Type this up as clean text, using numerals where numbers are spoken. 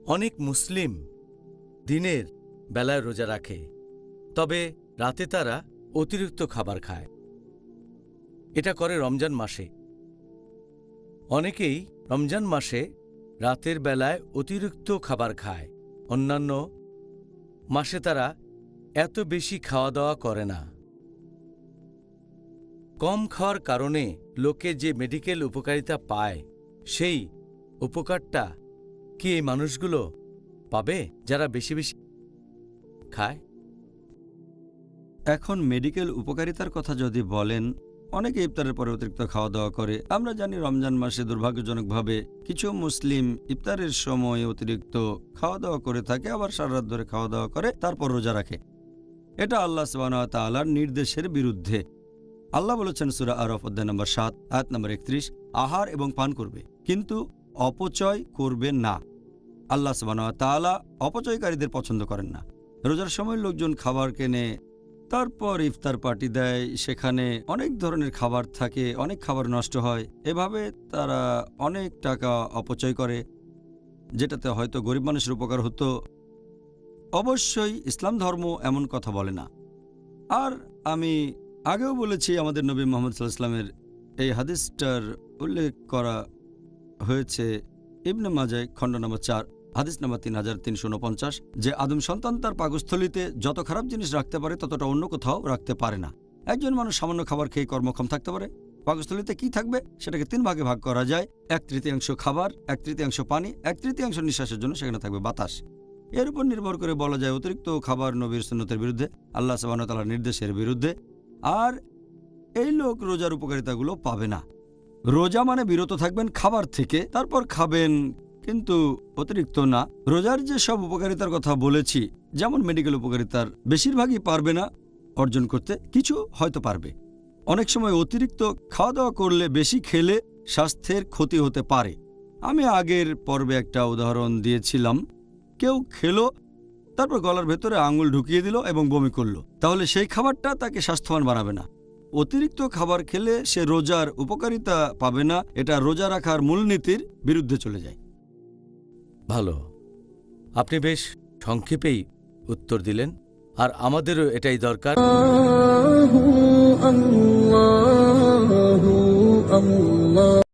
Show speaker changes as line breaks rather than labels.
অনেক মুসলিম দিনের বেলায় রোজা রাখে, তবে রাতে তারা অতিরিক্ত খাবার খায়। এটা করে রমজান মাসে। অনেকেই রমজান মাসে রাতের বেলায় অতিরিক্ত খাবার খায়। অন্যান্য মাসে তারা এত বেশি খাওয়া দাওয়া করে না। কম খাওয়ার কারণে লোকে যে মেডিকেল উপকারিতা পায়, সেই উপকারটা কি এই মানুষগুলো পাবে যারা বেশি বেশি খায়?
এখন মেডিকেল উপকারিতার কথা যদি বলেন, অনেকে ইফতারের পরে অতিরিক্ত খাওয়া দাওয়া করে। আমরা জানি রমজান মাসে দুর্ভাগ্যজনকভাবে কিছু মুসলিম ইফতারের সময় অতিরিক্ত খাওয়া দাওয়া করে থাকে, আবার সারা রাত ধরে খাওয়া দাওয়া করে, তারপর রোজা রাখে। এটা আল্লাহ সুবহানাহু ওয়া তাআলার নির্দেশের বিরুদ্ধে। আল্লাহ বলেছেন সূরা আরাফ অধ্যায় নম্বর ৭ আয়াত নম্বর ৩১, আহার এবং পান করবে, কিন্তু অপচয় করবে না। আল্লাহ সুবহানাহু ওয়া তাআলা অপচয়কারীদের পছন্দ করেন না। রোজার সময় লোকজন খাবার কেনে, তারপর ইফতার পার্টি দেয়, সেখানে অনেক ধরনের খাবার থাকে, অনেক খাবার নষ্ট হয়। এভাবে তারা অনেক টাকা অপচয় করে, যেটাতে হয়তো গরিব মানুষের উপকার হতো। অবশ্যই ইসলাম ধর্ম এমন কথা বলে না। আর আমি আগেও বলেছি, আমাদের নবী মুহাম্মদ সাল্লাল্লাহু আলাইহি ওয়াসাল্লামের এই হাদিসটার উল্লেখ করা হয়েছে ইবনে মাজাহ খণ্ড নম্বর ৪ হাদিস নম্বর ৩৩৪৯, যে আদম সন্তান তার পাকস্থলীতে যত খারাপ জিনিস রাখতে পারে ততটা অন্য কোথাও রাখতে পারে না। একজন মানুষ সামান্য খাবার খেয়ে কর্মক্ষম থাকতে পারে। পাকস্থলীতে কি থাকবে সেটাকে ৩ ভাগে ভাগ করা যায়। ১/৩ খাবার, ১/৩ পানি, ১/৩ নিঃশ্বাসের জন্য সেখানে থাকবে বাতাস। এর উপর নির্ভর করে বলা যায় অতিরিক্ত খাবার নবীর সুন্নতের বিরুদ্ধে, আল্লাহ সুবহানাহু ওয়া তাআলার নির্দেশের বিরুদ্ধে। আর এই লোক রোজার উপকারিতাগুলো পাবে না। রোজা মানে বিরত থাকবেন খাবার থেকে, তারপর খাবেন, কিন্তু অতিরিক্ত না। রোজার যে সব উপকারিতার কথা বলেছি, যেমন মেডিকেল উপকারিতার বেশিরভাগই পারবে না অর্জন করতে, কিছু হয়তো পারবে। অনেক সময় অতিরিক্ত খাওয়া দাওয়া করলে, বেশি খেলে স্বাস্থ্যের ক্ষতি হতে পারে। আমি আগের পর্বে একটা উদাহরণ দিয়েছিলাম, কেউ খেলো, তারপর গলার ভেতরে আঙুল ঢুকিয়ে দিল এবং বমি করলো, তাহলে সেই খাবারটা তাকে স্বাস্থ্যবান বানাবে না। অতিরিক্ত খাবার খেলে সে রোজার উপকারিতা পাবে না। এটা রোজা রাখার মূলনীতির বিরুদ্ধে চলে যায়।
ভালো, আপনি বেশ সংক্ষেপেই উত্তর দিলেন, আর আমাদেরও এটাই দরকার।